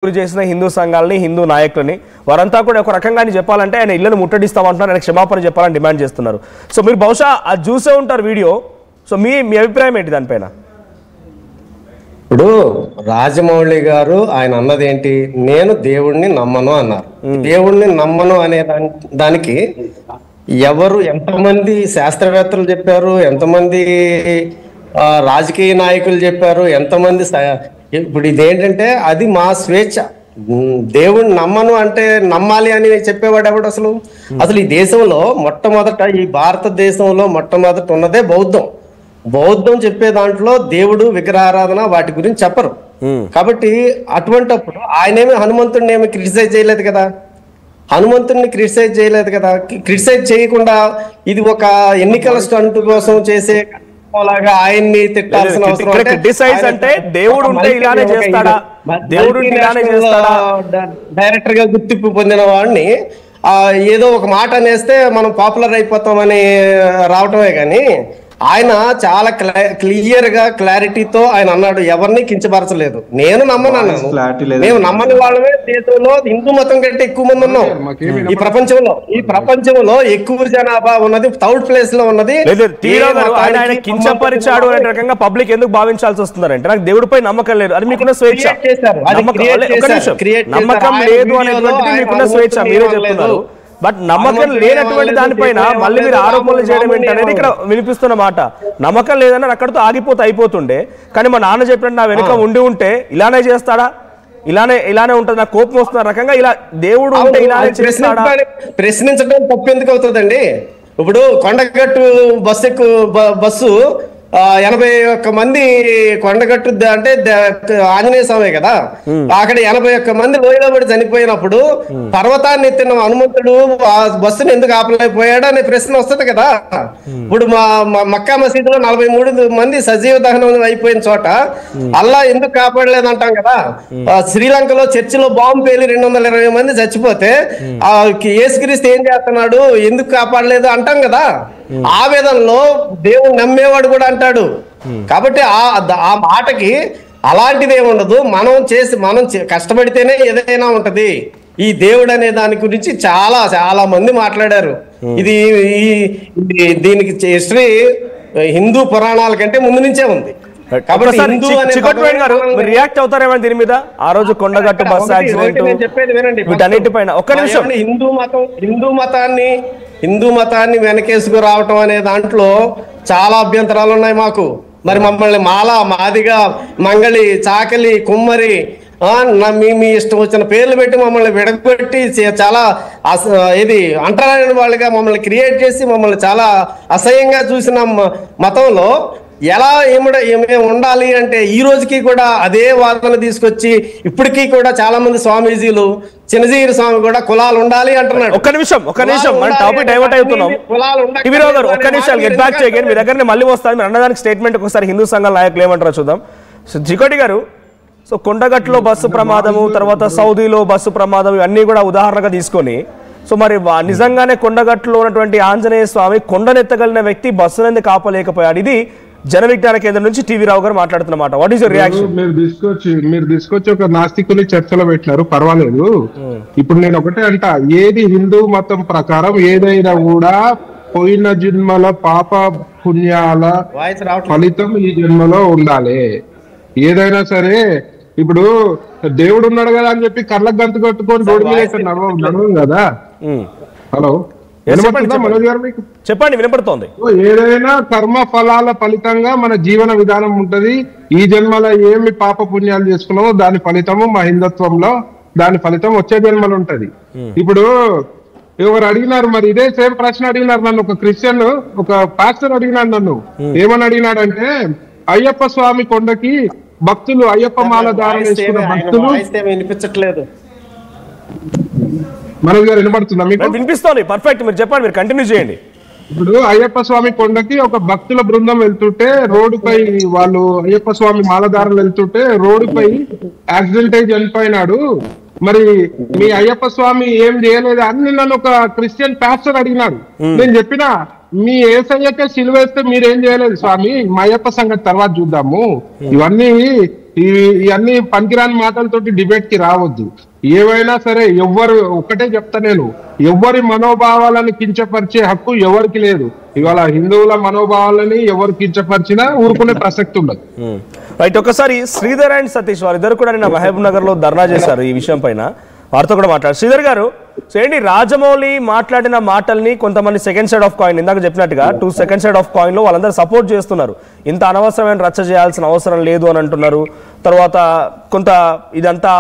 గురి చేసిన హిందూ సంఘాలని హిందూ నాయకులని వారంతా కూడా ఒక రకంగా చెప్పాలంటే ఆయన ఇళ్లను ముట్టడిస్తామంటున్నారు, ఆయన క్షమాపణ చెప్పాలని డిమాండ్ చేస్తున్నారు. సో మీరు బహుశా అది చూసే ఉంటారు వీడియో. సో మీ అభిప్రాయం ఏంటి దానిపైన? ఇప్పుడు రాజమౌళి గారు ఆయన అన్నది ఏంటి, నేను దేవుణ్ణి నమ్మను అన్నారు. దేవుణ్ణి నమ్మను అనే దానికి ఎవరు ఎంతమంది శాస్త్రవేత్తలు చెప్పారు, ఎంతమంది రాజకీయ నాయకులు చెప్పారు, ఎంతమంది ఇప్పుడు ఇదేంటంటే అది మా స్వేచ్ఛ. దేవుణ్ణి నమ్మను అంటే నమ్మాలి అని చెప్పేవాడు ఎవడు అసలు? అసలు ఈ దేశంలో మొట్టమొదట, ఈ భారతదేశంలో మొట్టమొదట ఉన్నదే బౌద్ధం. బౌద్ధం చెప్పే దాంట్లో దేవుడు విగ్రహారాధన వాటి గురించి చెప్పరు. కాబట్టి అటువంటిప్పుడు ఆయనేమి హనుమంతుడిని ఏమి క్రిటిసైజ్ చేయలేదు కదా, హనుమంతుడిని క్రిటిసైజ్ చేయలేదు కదా. క్రిటిసైజ్ చేయకుండా ఇది ఒక ఎన్నికల స్టంట్ కోసం చేసే లాగా ఆయన్ని తిట్టాల్సిన అవసరం అంటే దేవుడు ఉంటే ఇలానే చేస్తాడా, దేవుడు ఇలానే చేస్తాడా? డైరెక్టర్ గా గుర్తింపు పొందిన వాడిని ఏదో ఒక మాట అనేస్తే మనం పాపులర్ అయిపోతామని రావటమే కానీ ఆయన చాలా క్లియర్ గా క్లారిటీతో ఆయన అన్నాడు, ఎవరిని కించపరచలేదు. నేను నమ్మనన్నాను, మేము నమ్మని వాళ్ళమే దేశంలో హిందూ మతం కంటే ఎక్కువ మంది ఉన్నాం ఈ ప్రపంచంలో ఎక్కువ జనాభా ఉన్నది థర్డ్ ప్లేస్ లో ఉన్నది. కించపరిచాడు అనే రకంగా పబ్లిక్ ఎందుకు భావించాల్సి వస్తున్నారంటే, నాకు దేవుడిపై నమ్మకం లేదు అది మీకున్న స్వేచ్ఛ. నమ్మకం లేదు అనేటువంటిది మీకున్న స్వేచ్ఛ, మీరే చెప్తున్నారు. బట్ నమ్మకం లేనటువంటి దానిపైన మళ్ళీ మీరు ఆరోపణలు చేయడం ఏంటనేది ఇక్కడ వినిపిస్తున్న మాట. నమ్మకం లేదని అక్కడితో అయిపోతుండే, కానీ మా నాన్న చెప్పినట్టు నా వెనుక ఉంటే ఇలానే చేస్తాడా, ఇలానే ఉంటుంది, నాకు కోపం వస్తున్న రకంగా ఇలా దేవుడు ఉంటే ఇలానే చేస్తాడా? ప్రశ్నించడం తప్పు ఎందుకు అవుతుందండి? ఇప్పుడు కొండగట్టు బస్సు 81 మంది కొండగట్టు అంటే ఆంజనేయ స్వామి కదా, అక్కడ 81 మంది లోయలో పడి చనిపోయినప్పుడు పర్వతాన్ని ఎత్తిన హనుమంతుడు ఆ బస్సును ఎందుకు ఆపలేకపోయాడు అనే ప్రశ్న వస్తుంది కదా. ఇప్పుడు మక్కా మసీదులో 43 మంది సజీవ దహనం అయిపోయిన చోట అల్లా ఎందుకు కాపాడలేదు అంటాం కదా. శ్రీలంకలో చర్చిలో బాంబు పేలి 220 మంది చచ్చిపోతే యేసుక్రీస్తు ఏం చేస్తున్నాడు, ఎందుకు కాపాడలేదు అంటాం కదా. ఆవేదనలో దేవుడు నమ్మేవాడు కూడా అంటాడు. కాబట్టి ఆ మాటకి అలాంటిది ఏముండదు. మనం కష్టపడితేనే ఏదైనా ఉంటది. ఈ దేవుడు అనే దాని గురించి చాలా చాలా మంది మాట్లాడారు. దీనికి హిస్టరీ హిందూ పురాణాల కంటే ముందు నుంచే ఉంది. రియాక్ట్ అవుతారేమో దీని మీద? ఆ రోజు కొండగట్టు బస్ యాక్సిడెంట్ చెప్పేది వినండి. వీటన్నిటిపైన ఒక్క నిమిషం. హిందూ మతాన్ని వెనకేసుకు రావటం అనే దాంట్లో చాలా అభ్యంతరాలు ఉన్నాయి మాకు. మరి మమ్మల్ని మాదిగా, మంగళి, చాకలి, కుమ్మరి మీ ఇష్టం వచ్చిన పేర్లు పెట్టి మమ్మల్ని విడగొట్టి చాలా అంటరాని వాళ్ళుగా మమ్మల్ని క్రియేట్ చేసి మమ్మల్ని చాలా అసహ్యంగా చూసిన మతంలో ఎలా ఉండాలి అంటే ఈ రోజుకి కూడా అదే వాదన తీసుకొచ్చి ఇప్పటికీ కూడా చాలా మంది స్వామీజీలు, చిన్నజీవి స్వామి కూడా కులాలు ఉండాలి అంటున్నాడు. ఒక్క నిమిషం మన టాపిక్ డైవర్ట్ అవుతున్నాం. ఒక్క నిమిషం గెట్ బ్యాక్ చేయగలి మీ దగ్గర మళ్ళీ వస్తాను. మీరు అన్నదానికి స్టేట్మెంట్ ఒకసారి హిందూ సంఘాల నాయకులు ఏమంటారో చూద్దాం. సో జికోటి గారు, సో కొండగట్టులో బస్సు ప్రమాదము, తర్వాత సౌదీలో బస్సు ప్రమాదం, ఇవన్నీ కూడా ఉదాహరణగా తీసుకొని, సో మరి నిజంగానే కొండగట్టులో ఉన్నటువంటి ఆంజనేయ స్వామి కొండనెత్తగలిగిన వ్యక్తి బస్సునందుకు కాపలేకపోయాడు. ఇది జన విజ్ఞాన కేంద్రం నుంచి టీవీ రావు గారు మాట్లాడుతున్నమాట. What is your reaction? మీరు తీసుకొచ్చి ఒక నాస్తికుని చర్చలో పెట్టినారు, పర్వాలేదు. ఇప్పుడు నేను ఒకటే అంట, ఏది హిందూ మతం ప్రకారం ఏదైనా కూడా పోయిన జన్మల పాప పుణ్యాల ఫలితం ఈ జన్మలో ఉండాలి. ఏదైనా సరే ఇప్పుడు దేవుడు ఉన్నాడు కదా అని చెప్పి కళ్ళకు గంతు కట్టుకొని రోడ్డు మీద నడవం కదా. హలో, చెప్పండి, వినపడుతోంది. ఏదైనా కర్మ ఫలాల ఫలితంగా మన జీవన విధానం ఉంటది. ఈ జన్మలో ఏమి పాప పుణ్యాలు చేసుకున్నామో దాని ఫలితము మా హిందుత్వంలో దాని ఫలితం వచ్చే జన్మలు ఉంటది. ఇప్పుడు ఎవరు అడిగినారు, మరి ఇదే సేమ్ ప్రశ్న అడిగినారు నన్ను. ఒక క్రిస్టియన్, ఒక పాస్టర్ అడిగినాడు నన్ను. ఏమని అడిగినాడంటే, అయ్యప్ప స్వామి కొండకి భక్తులు, అయ్యప్ప మాల దారం వేసుకున్న భక్తులు వినిపించట్లేదు. మనోజ్ గారు వినపడుతుందా మీకు? వినిపిస్తోంది, పర్ఫెక్ట్. మీరు చెప్పండి, మీరు కంటిన్యూ చేయండి. ఇప్పుడు అయ్యప్ప స్వామి కొండకి ఒక భక్తుల బృందం వెళ్తుంటే రోడ్డుపై వాళ్ళు అయ్యప్ప స్వామి మాలదారులు వెళ్తుంటే రోడ్డుపై యాక్సిడెంట్ అయి చనిపోయినాడు. మరి మీ అయ్యప్ప స్వామి ఏం చేయలేదు అని నన్ను ఒక క్రిస్టియన్ పాస్టర్ అడిగినాడు. నేను చెప్పిన, మీ ఏసయ్యకే సిలువేస్తే మీరేం చేయలేదు స్వామి, మా అయ్యప్ప సంగతి తర్వాత చూద్దాము. ఇవన్నీ ఇవన్నీ పనికిరాని మాటలతోటి డిబేట్ కి రావద్దు. ఏవైనా సరే ఒక్కటే చెప్తా నేను, ఎవరి మనోభావాలను కించపరిచే హక్కు ఎవరికి లేదు. ఇవాళ హిందువుల మనోభావాలని ఎవరు కించపరిచినా ఊరుకునే ప్రసక్తి ఉండదు. రైట్, ఒకసారి శ్రీధర్ అండ్ సతీష్ వారిద్దరు కూడా నిన్న మహబూబ్ నగర్ లో ధర్నా చేశారు ఈ విషయం పైన, వారితో కూడా మాట్లాడారు. శ్రీధర్ గారు, సో ఏంటి రాజమౌళి మాట్లాడిన మాటల్ని కొంతమంది సెకండ్ సైడ్ ఆఫ్ కాయిన్, ఇందాక చెప్పినట్టుగా సెకండ్ సైడ్ ఆఫ్ కాయిన్ లో వాళ్ళందరూ సపోర్ట్ చేస్తున్నారు, ఇంత అనవసరమైన రచ్చ చేయాల్సిన అవసరం లేదు అని అంటున్నారు. తర్వాత కొంత ఇదంతా